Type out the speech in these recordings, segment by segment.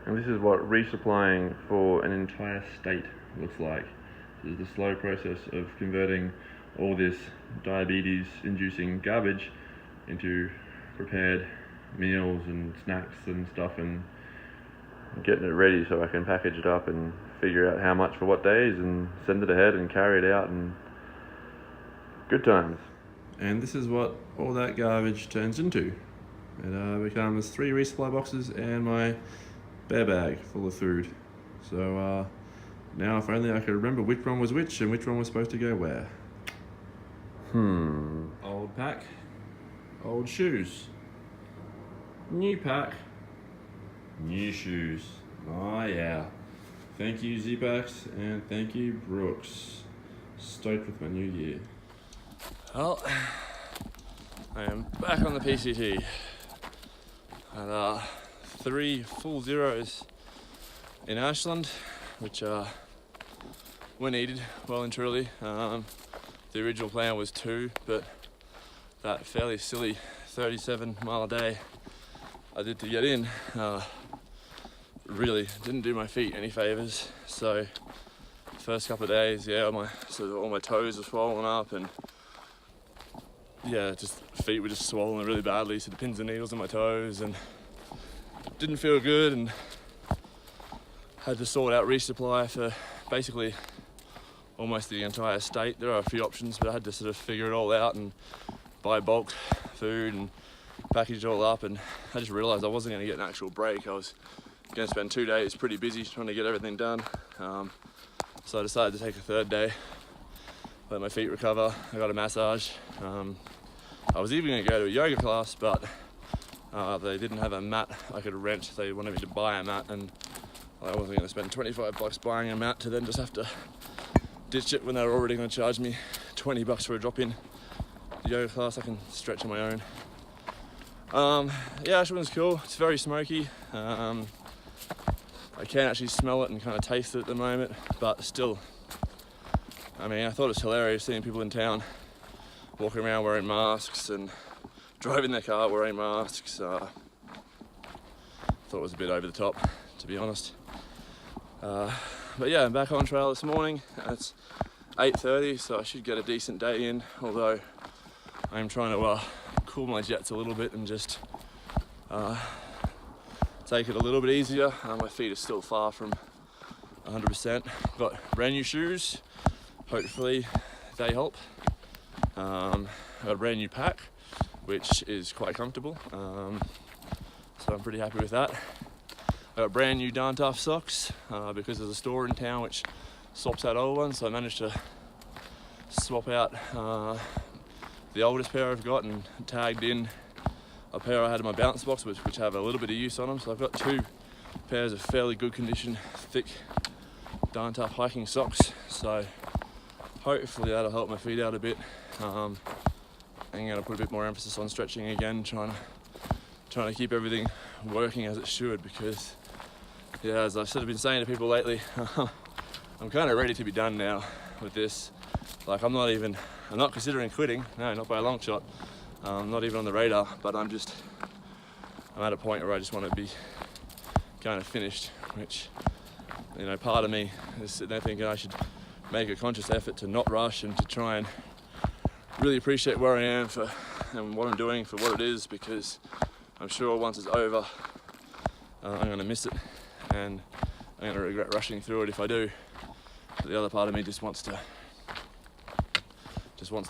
And this is what resupplying for an entire state looks like. This is the slow process of converting all this diabetes-inducing garbage into prepared meals and snacks and stuff, and getting it ready so I can package it up and figure out how much for what days and send it ahead and carry it out, and good times. And this is what all that garbage turns into. It becomes 3 resupply boxes and my bear bag full of food. So now if only I could remember which one was which and which one was supposed to go where. Old pack, old shoes. New pack, new shoes. Oh yeah. Thank you Z-Packs and thank you Brooks. Stoked with my new year. Well, I am back on the PCT. Had 3 full zeros in Ashland, which were needed well and truly. The original plan was 2, but that fairly silly 37 mile a day I did to get in really didn't do my feet any favors. So the first couple of days, yeah, all my toes were swollen up, and yeah, just feet were just swollen really badly, so the pins and needles in my toes, and didn't feel good, and had to sort out resupply for basically almost the entire state. There are a few options, but I had to sort of figure it all out and buy bulk food and package it all up, and I just realised I wasn't going to get an actual break. I was going to spend 2 days pretty busy trying to get everything done, so I decided to take a 3rd day, let my feet recover. I got a massage. I was even going to go to a yoga class, but they didn't have a mat I could rent. They wanted me to buy a mat, and I wasn't going to spend $25 buying a mat to then just have to ditch it when they were already going to charge me $20 for a drop-in yoga class. I can stretch on my own. Yeah, Ashland's cool. It's very smoky. I can actually smell it and kind of taste it at the moment, but still, I mean, I thought it was hilarious seeing people in town walking around wearing masks and driving their car wearing masks. Thought it was a bit over the top, to be honest. But yeah, I'm back on trail this morning. It's 8:30, so I should get a decent day in, although I'm trying to cool my jets a little bit and just take it a little bit easier. My feet are still far from 100%. Got brand new shoes, hopefully they help. I got a brand new pack, which is quite comfortable, so I'm pretty happy with that. I got brand new Darn Tough socks because there's a store in town which swaps out old ones, so I managed to swap out the oldest pair I've got and tagged in a pair I had in my bounce box, which have a little bit of use on them. So I've got 2 pairs of fairly good condition, thick Darn Tough hiking socks, so hopefully that'll help my feet out a bit. I'm going to put a bit more emphasis on stretching again, trying to keep everything working as it should, because yeah, as I've sort of been saying to people lately, I'm kind of ready to be done now with this. Like, I'm not considering quitting, no, not by a long shot. Not even on the radar, but I'm at a point where I just want to be kind of finished, which, you know, part of me is sitting there thinking I should make a conscious effort to not rush and to try and really appreciate where I am and what I'm doing for what it is, because I'm sure once it's over, I'm going to miss it, and I'm going to regret rushing through it if I do. But the other part of me just wants to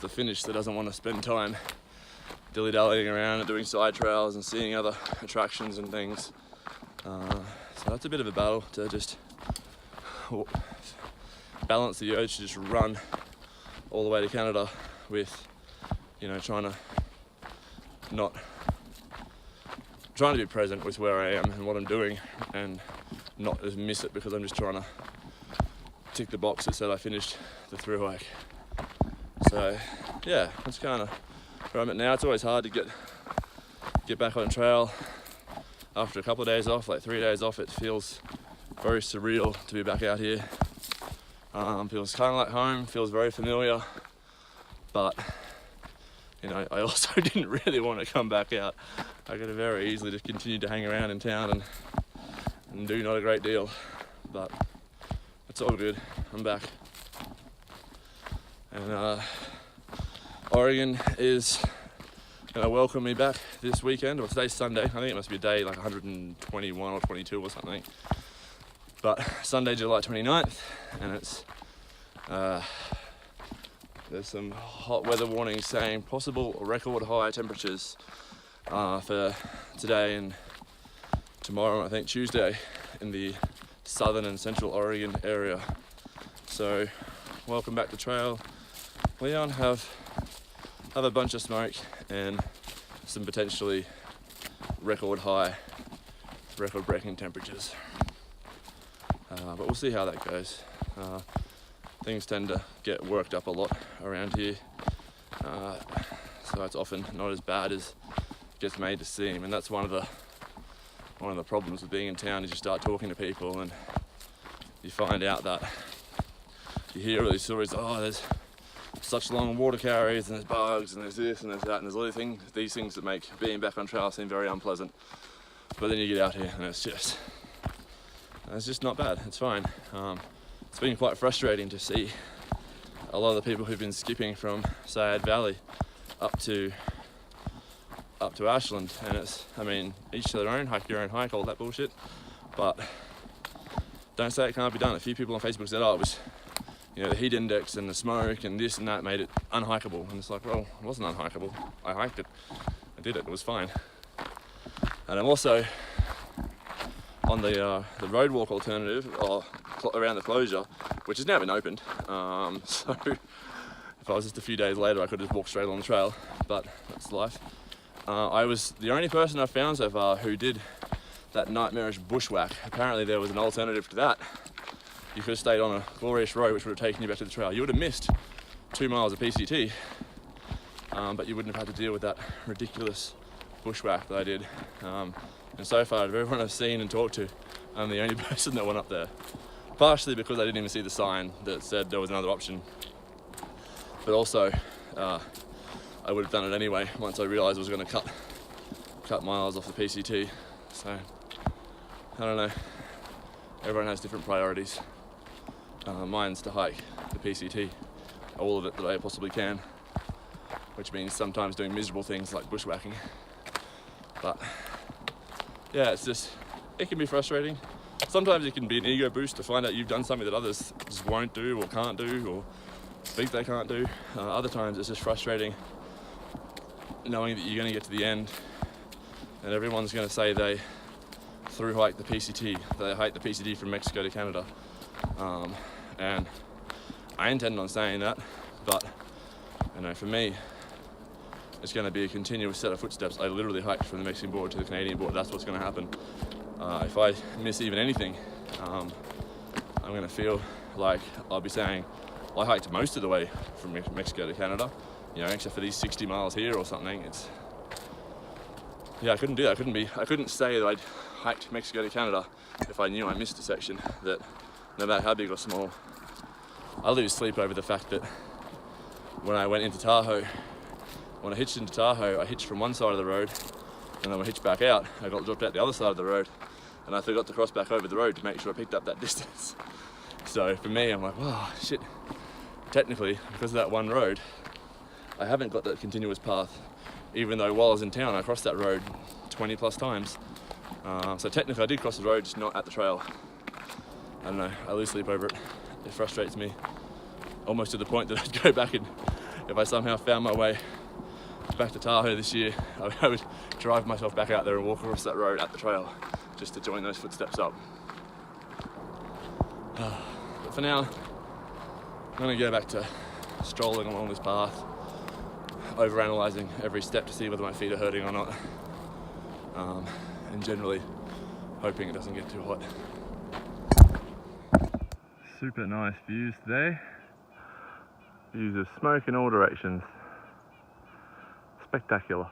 finish, so doesn't want to spend time dilly-dallying around and doing side trails and seeing other attractions and things. So that's a bit of a battle to just balance the urge to just run all the way to Canada with, you know, trying to be present with where I am and what I'm doing, and not just miss it because I'm just trying to tick the box that said I finished the through hike. So yeah, that's kind of where I'm at now. It's always hard to get back on trail after a couple of days off, like 3 days off. It feels very surreal to be back out here. Feels kind of like home, feels very familiar, but you know, I also didn't really want to come back out. I could have very easily just continued to hang around in town and do not a great deal, but it's all good. I'm back. And Oregon is going to welcome me back this weekend, or today's Sunday. I think it must be a day like 121 or 22 or something. But Sunday, July 29th, and it's there's some hot weather warnings saying possible record high temperatures for today and tomorrow, I think Tuesday, in the southern and central Oregon area. So welcome back to trail, Leon. Have a bunch of smoke and some potentially record breaking temperatures. But we'll see how that goes. Things tend to get worked up a lot around here, so it's often not as bad as it gets made to seem. And that's one of the problems with being in town, is you start talking to people and you find out that you hear all these stories. Oh, there's such long water carries, and there's bugs, and there's this and there's that, and there's all these things that make being back on trail seem very unpleasant. But then you get out here and it's just not bad. It's fine. It's been quite frustrating to see a lot of the people who've been skipping from Sayad Valley up to Ashland, and it's, I mean, each to their own, hike your own hike, all that bullshit, but don't say it can't be done. A few people on Facebook said, oh, it was, you know, the heat index and the smoke and this and that made it unhikeable, and it's like, well, it wasn't unhikeable. I hiked it, I did it, it was fine. And I'm also on the road walk alternative, or around the closure, which has now been opened. So if I was just a few days later, I could just walk straight along the trail, but that's life. I was the only person I've found so far who did that nightmarish bushwhack. Apparently there was an alternative to that. You could have stayed on a glorious road, which would have taken you back to the trail. You would have missed 2 miles of PCT, but you wouldn't have had to deal with that ridiculous bushwhack that I did. And so far, of everyone I've seen and talked to, I'm the only person that went up there. Partially because I didn't even see the sign that said there was another option, but also I would have done it anyway once I realised I was going to cut miles off the PCT. So I don't know. Everyone has different priorities. Mine's to hike the PCT, all of it that I possibly can, which means sometimes doing miserable things like bushwhacking. But yeah, it can be frustrating. Sometimes it can be an ego boost to find out you've done something that others just won't do or can't do or think they can't do. Other times it's just frustrating knowing that you're going to get to the end and everyone's going to say they through hike the PCT, they hike the PCT from Mexico to Canada. And I intend on saying that, but you know, for me, it's going to be a continuous set of footsteps. I literally hiked from the Mexican border to the Canadian border. That's what's going to happen. If I miss even anything, I'm going to feel like I'll be saying, well, I hiked most of the way from Mexico to Canada, you know, except for these 60 miles here or something. Yeah, I couldn't do that. I couldn't say that I'd hiked Mexico to Canada if I knew I missed a section, that no matter how big or small, I lose sleep over the fact that when I went into Tahoe, when I hitched into Tahoe, I hitched from one side of the road, and then when I hitched back out, I got dropped out the other side of the road, and I forgot to cross back over the road to make sure I picked up that distance. So for me, I'm like, wow, shit. Technically, because of that one road, I haven't got that continuous path, even though while I was in town, I crossed that road 20 plus times. So technically I did cross the road, just not at the trail. I don't know, I lose sleep over it. It frustrates me almost to the point that I'd go back and if I somehow found my way back to Tahoe this year, I would drive myself back out there and walk across that road at the trail just to join those footsteps up. But for now, I'm going to go back to strolling along this path, overanalyzing every step to see whether my feet are hurting or not, and generally hoping it doesn't get too hot. Super nice views today. Views of smoke in all directions. Spectacular.